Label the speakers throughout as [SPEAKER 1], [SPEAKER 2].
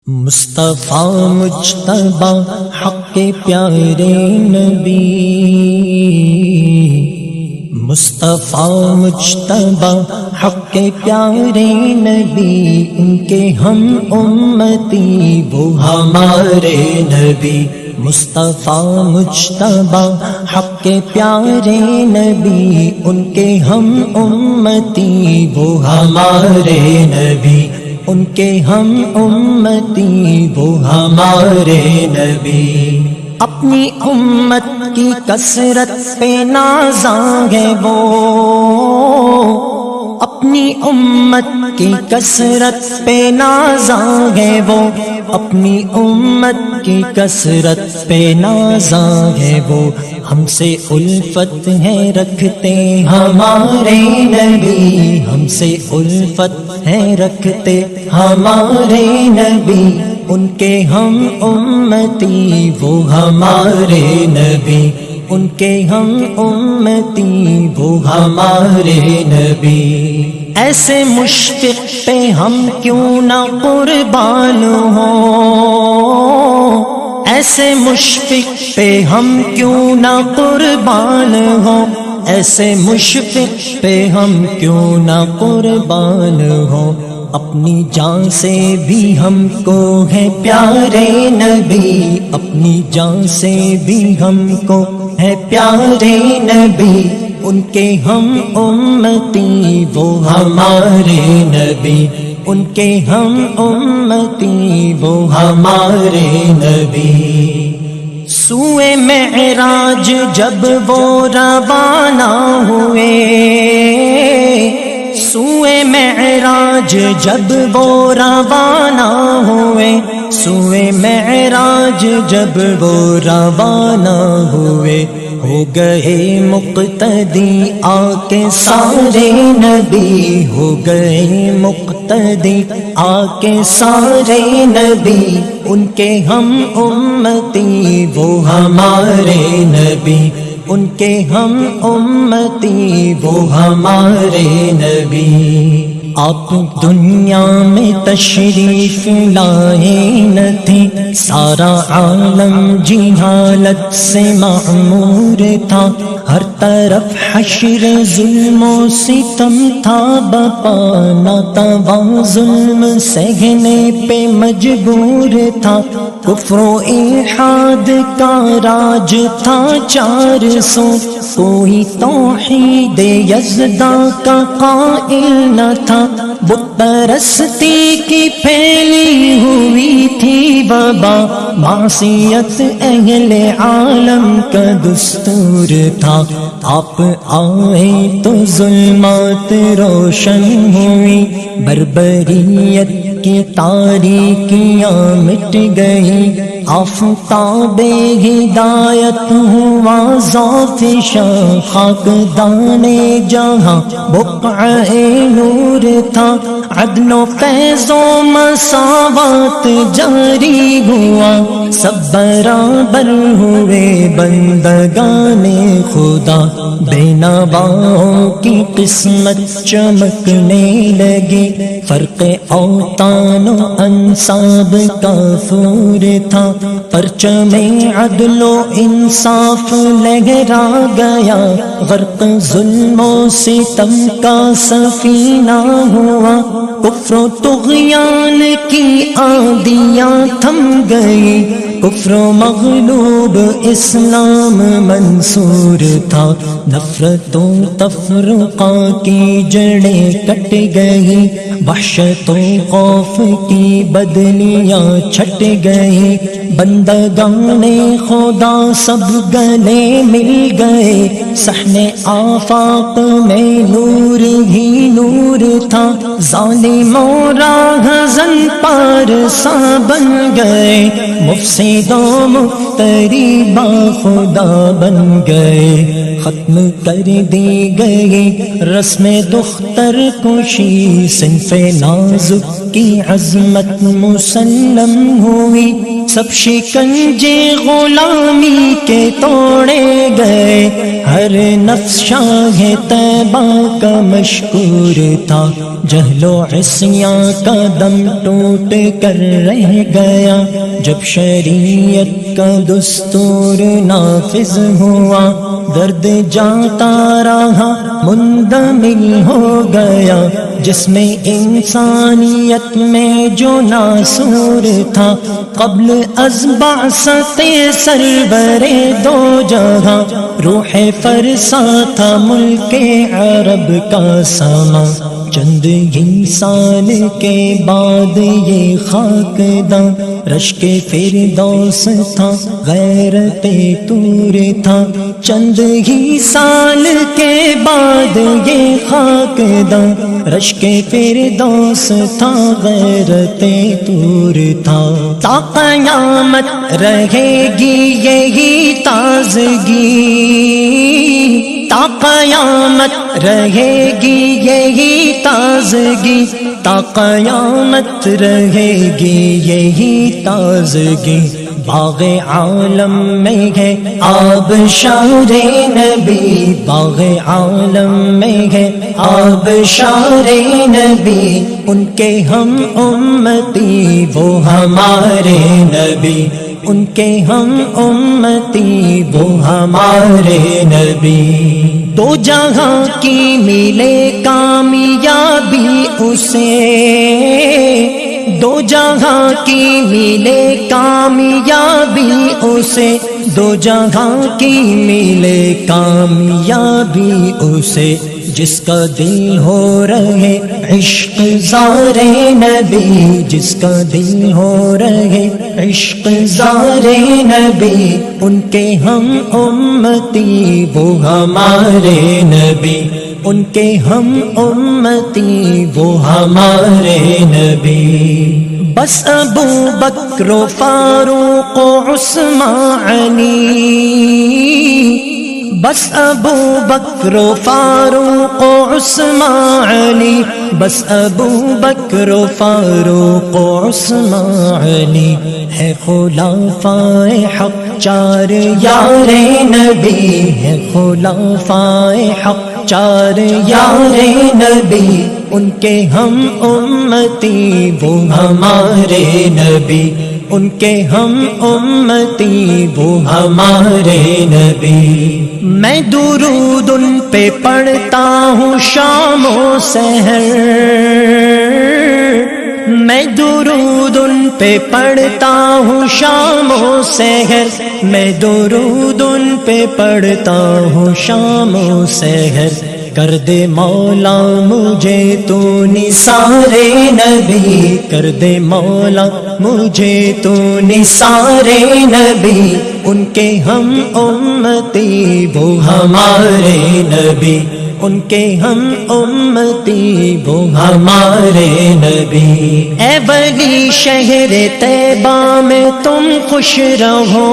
[SPEAKER 1] مصطفیٰ مجتبی حق کے پیارے نبی، مصطفیٰ مجتبی حق کے پیارے نبی، ان کے ہم امتی وہ ہمارے نبی۔ مصطفیٰ مجتبی حق کے پیارے نبی، ان کے ہم امتی وہ ہمارے نبی، ان کے ہم امتی وہ ہمارے نبی۔ اپنی امت کی کثرت پہ نازاں ہے وہ، اپنی امت کی کثرت پہ نازاں ہے وہ، اپنی امت کی کثرت پہ نازاں ہے وہ۔ ہم سے الفت ہے رکھتے ہمارے نبی، ہم سے الفت ہے رکھتے ہمارے نبی، ان کے ہم امتی وہ ہمارے نبی، ان کے ہم امتی وہ ہمارے نبی۔ ایسے مشفق پہ ہم کیوں نہ قربان ہوں، ایسے مشفق پہ ہم کیوں نہ قربان ہوں، ایسے مشفق پہ ہم کیوں نہ قربان ہوں۔ اپنی جان سے بھی ہم کو ہے پیارے نبی، اپنی جان سے بھی ہم کو ہے پیارے نبی، ان کے ہم امتی وہ ہمارے نبی، ان کے ہم امتی وہ ہمارے نبی۔ سوئے معراج جب وہ روانہ ہوئے، سوئے معراج جب وہ روانہ ہوئے، سوئے معراج جب وہ روانہ ہوئے، ہو گئے مقتدی آ کے سارے نبی، ہو گئے مقتدی آ کے سارے نبی، ان کے ہم امتی وہ ہمارے نبی، ان کے ہم امتی وہ ہمارے نبی۔ آپ دنیا میں تشریف لائے نہ تھے، سارا عالم جہالت سے معمور تھا، ہر طرف حشر ظلم و ستم تھا بپا، نہ توا ظلم سہنے پہ مجبور تھا، کفر و الحاد کا راج تھا 400، کوئی توحید یزداں کا قائل نہ تھا، بت پرستی کی پھیلی ہوئی تھی وبا، معصیت اہل عالم کا دستور تھا، آپ آئے تو ظلمات روشن ہوئی، بربریت کی تاریکیاں مٹ گئی، آفتاب ہدایت ہوا ذوفشاں، خاک دانے جہاں بقعہ نور تھا، عدل و فیض و مساوات جاری ہوا، سب برابر ہوئے بندگان خدا، بے نواؤں کی قسمت چمکنے لگی، فرق اوطان و انساب کا فور تھا، پرچم عدل و انصاف لہرا گیا، غرق ظلم و ستم کا سفینہ ہوا، کفر و طغیان کی آندیاں تھم گئی، کفر و مغلوب اسلام منصور تھا، نفرت و تفرقہ کی جڑیں کٹ گئی، وحشت و خوف کی بدلیاں چھٹ گئی، بندگان خدا سب گلے مل گئے، صحن آفاق میں نور ہی نور تھا، ظالم و راہزن پارسا بن گئے، مفسد و مفتری با خدا بن گئے، ختم کر دی گئی رسم دختر کشی، صنف نازک کی عظمت مسلم ہوئی، سب شکنجے غلامی کے توڑے گئے، ہر نفس شاہ طیبہ کا مشکور تھا، جہل و عصیاں کا دم ٹوٹ کر رہ گیا، جب شریعت کا دستور نافذ ہوا، درد جاتا رہا مندمل ہو گیا، جس میں انسانیت میں جو ناسور تھا، قبل از بعثت سرور دو جہاں، روح فرسا تھا ملک عرب کا سما، چند ہی سال کے بعد یہ خاکداں رشک فردوس تھا، غیرت طور تھا، چند ہی سال کے بعد یہ خاکداں رشک فردوس تھا، غیرت طور تھا، تا قیامت رہے گی یہی تازگی، تا قیامت رہے گی یہی تازگی، تا قیامت رہے گی یہی تازگی، باغ عالم میں ہے آبشار نبی، باغ عالم میں ہے آبشار نبی، ان کے ہم امتی وہ ہمارے نبی، ان کے ہم امتی وہ ہمارے نبی، دو جہاں کی ملے کامیابی اسے، دو جہاں کی ملے کامیابی اسے، دو جہاں کی ملے کامیابی اسے، جس کا دل ہو رہے عشق زار نبی، جس کا دل ہو رہے عشق زار نبی، ان کے ہم امتی وہ ہمارے نبی، ان کے ہم امتی وہ ہمارے نبی، بس ابو بکر و فاروق و عثمان علی، بس ابو بکر و فاروق و عثمان علی، بس ابو بکر و فاروق و عثمان علی، ہے خلفائے حق چار یار نبی، ہے خلفائے حق چار یار نبی، ان کے ہم امتی وہ ہمارے نبی، ان کے ہم امتی وہ ہمارے نبی، میں درود ان پہ پڑھتا ہوں شام و سحر، میں درود ان پہ پڑھتا ہوں شام و سحر، میں درود ان پہ پڑھتا ہوں شام و سحر، کر دے مولا مجھے تو نثار نبی، کر دے مولا مجھے تو نثار نبی، ان کے ہم امتی وہ ہمارے نبی، ان کے ہم امتی وہ ہمارے نبی، اے ولی شہر طیبہ میں تم خوش رہو،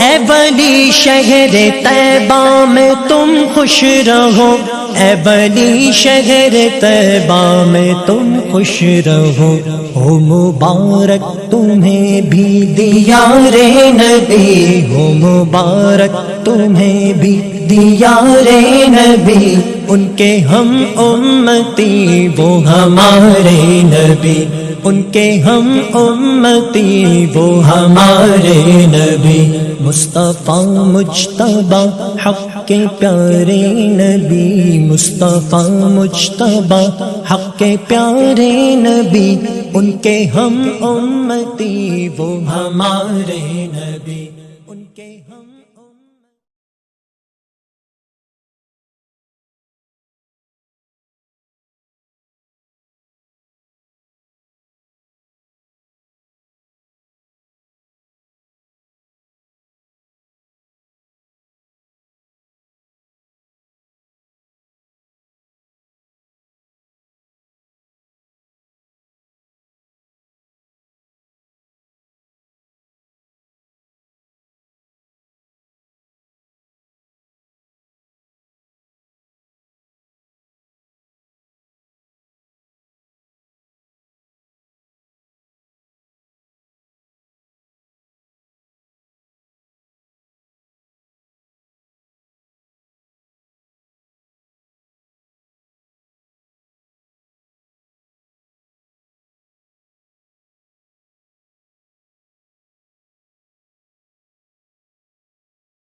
[SPEAKER 1] اے ولی شہر طیبہ میں تم خوش رہو، اے ولی شہر طیبہ میں تم خوش رہو، ہو مبارک تمہیں بھی دیار نبی، ہو مبارک تمہیں بھی دیار نبی، ان کے ہم امتی وہ ہمارے نبی، ان کے ہم امتی وہ ہمارے نبی، مصطفیٰ مجتبیٰ حق کے پیارے نبی، مصطفیٰ مجتبیٰ حق کے پیارے نبی، ان کے ہم امتی وہ ہمارے نبی، ان کے